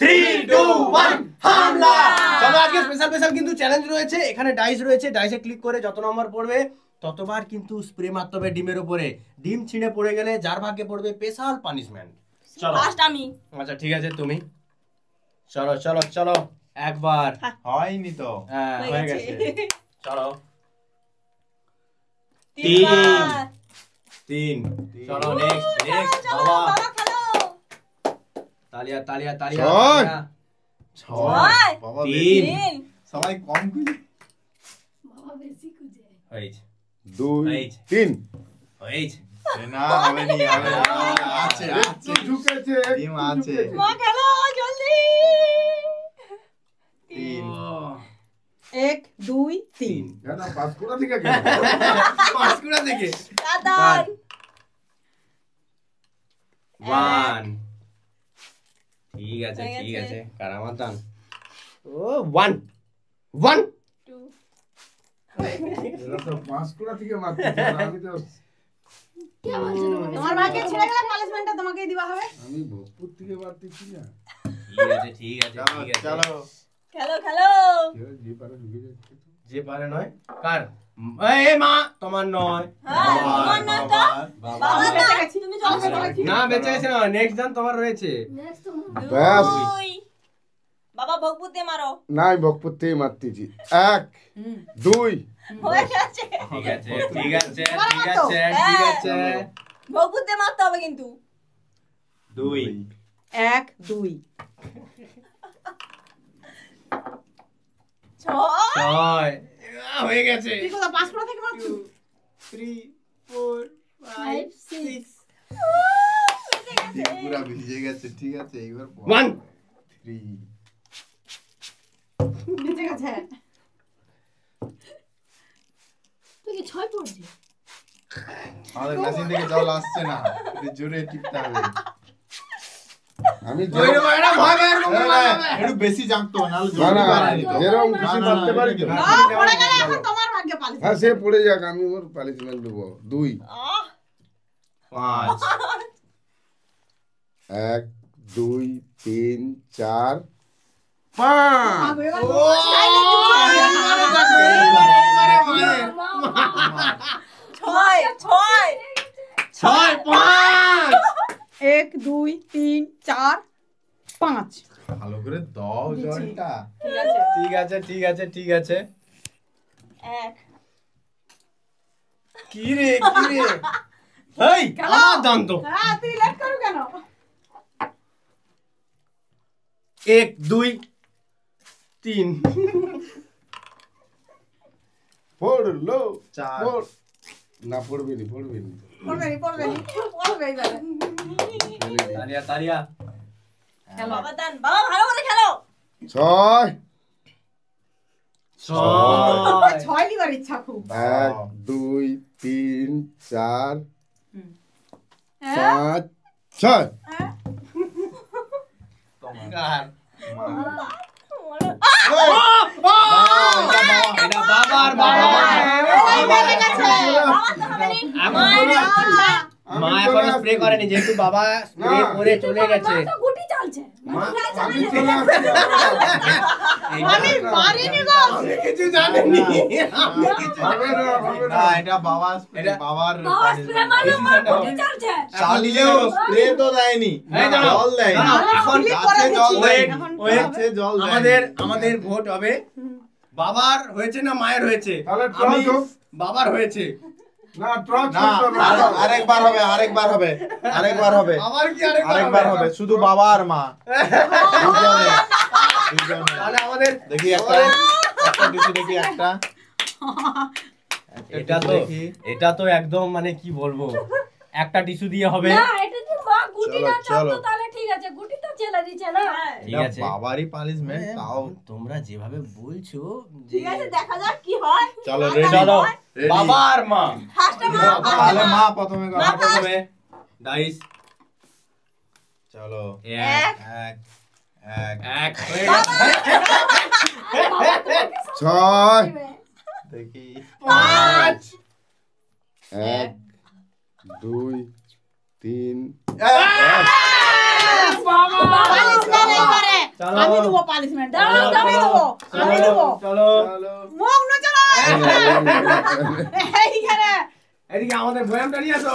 3 2 1 হামলা। চলো আজকে স্পেশাল কিন্তু চ্যালেঞ্জ রয়েছে, এখানে ডাইস রয়েছে, ডাইসে ক্লিক করে যত নম্বর পড়বে ততবার কিন্তু স্প্রে মারতে হবে ডিমের উপরে। ডিম ছিঁড়ে পড়ে গেলে যার ভাগ্যে পড়বে স্পেশাল পানিশমেন্ট। চলো ফার্স্ট আমি। আচ্ছা ঠিক আছে তুমি। চলো চলো চলো একবার হয়নি তো। হ্যাঁ হয়ে গেছে। চলো 3 চলো নেক্সট বাবা। তালিয়া তালিয়া তালিয়া। 6 বাবা 3 সবাই কম খুঁজে। বাবা বেশি খুঁজে। হয়েছে 2 3 হয়েছে। না হবে নি হবে আছে আছে ঢুকেছে ডিম আছে। মা খেলো জলদি। 3 1 2 3 কেন পাঁচকুড়া থেকে কেন পাঁচকুড়া থেকে দাদান 1 ঠিক আছে ঠিক আছে কারামাতান। ও 1 1 2 এরা তো পাঁচকুড়া থেকে মারতে আমি তো তোমার ভাগ্যে ছেড়ে গেলে পানিশমেন্টটা তোমাকেই দিবা হবে। আমি ভোজপুর থেকে মারতেছি না। ঠিক আছে চলো ঠিক আছে চলো খেলো খেলো। কেউ যে পারে ঢুকে যাচ্ছে তো। যে পারে নয় কার এই মা তোমার নয় হ্যাঁ তোমার না তো বাবা বেঁচে গেছি। তুমি চলো না বেঁচে গেছে না, নেক্সট ডান তোমার রয়েছে। ব্যাস বাবা ভোগপুর দিয়ে মারো। না আমি ভোজপুর থেকে মারতেছি 1 2 হয়ে গেছে। ঠিক আছে ঠিক আছে ঠিক আছে ঠিক আছে ভোগপুর দিয়ে মারতে হবে কিন্তু। 2 1 2 6 হয়ে গেছে। তুই কোথা পাঁচপুরা থেকে মারছিস? 3 4 5 6 ডিম পুরা ভিজে গেছে। ঠিক আছে এইবার 1 3 বেঁচে গেছে। তুই কি 6 পড়ছিস? আমাদের মেশিন থেকে জল আসছে না, একটু জোরে টিপতে হবে। আমি ওই রে ভাইরা ভয় বের করো একটু বেশি জানতো না হলে না জল না পারেনি তো। যেরকম খুশি মারতে পারি তো। না পড়ে গেলে এখন তোমার ভাগ্যে পালিশ। হ্যাঁ সে পড়ে যাক, আমি ওর পানিশমেন্ট দেবো। 2 5 1 2 3 4 5 6 5 1 2 3 4 5 ভালো করে দাও জলটা। ঠিক আছে ঠিক আছে ঠিক আছে। 1 কি রে এই আমার দান তো। হ্যাঁ তুই লেট করু কেন? 1 2 3 পড়লো 4 না পড়বে নি পড়বে এবারে। তালিয়া তালিয়া। খেলো বাবা দান, বাবা ভালো করে খেলো। 6 ছয় লিবার ইচ্ছা খুব। 1 2 3 4 5 6 কার এটা এটা বাবার মা এখন স্প্রে করেনি যেহেতু বাবা স্প্রে করে চলে গেছে। গুটি চলছে। আমি চলে আসছি। আমি মারিনি গো। আমি কিছু জানিনি। হবে না না এটা বাবা বাবার বাবা স্প্রে মারলো গুটি চলছে। চালিয়েও স্প্রে তো দেয়নি, এই দাঁড়াও, জল দেয়নি। দাঁড়াও, এখন গাছে জল দেয়নি, ওয়েট, গাছে জল দেয়নি। আমাদের ভোট হবে বাবার হয়েছে না মায়ের হয়েছে। তাহলে আমি ট্রচ হোক। বাবার হয়েছে। না ট্রচ না আরেকবার হবে আরেকবার হবে আরেকবার হবে আবার কি আরেকবার হবে শুধু বাবা আর মা দুজনে দুজনে। তাহলে আমাদের দেখি একটা টিস্যু দেখি একটা এটা তো একদম মানে কি বলবো, একটা টিস্যু দিয়ে হবে। না এটা তো মা গুটি না চলো, চলতো চলো। তাহলে ঠিক আছে, গুটি তো চেলা দিছে না। ঠিক আছে, বাবারই পানিশমেন্ট তাও। তোমরা যেভাবে বলছো ঠিক আছে দেখা যাক কি হয়। চলো রেডি চলো বাবা আর মা। ফার্স্টে মা তাহলে মা প্রথমে করো। মা প্রথমে ডাইস। চলো এক এক এক এক হয়ে গেছে। 6 দেখি 5 1 2 3 বাবা পালিশ করে এবারে চলো আমি দেবো পানিশমেন্ট দাঁড়াও, আমি দাঁড়াও। দেবো আমি দেবো চলো চলো মুখ না চলো এইখানে এদিকে আমাদের বয়ামটা নিয়ে আসো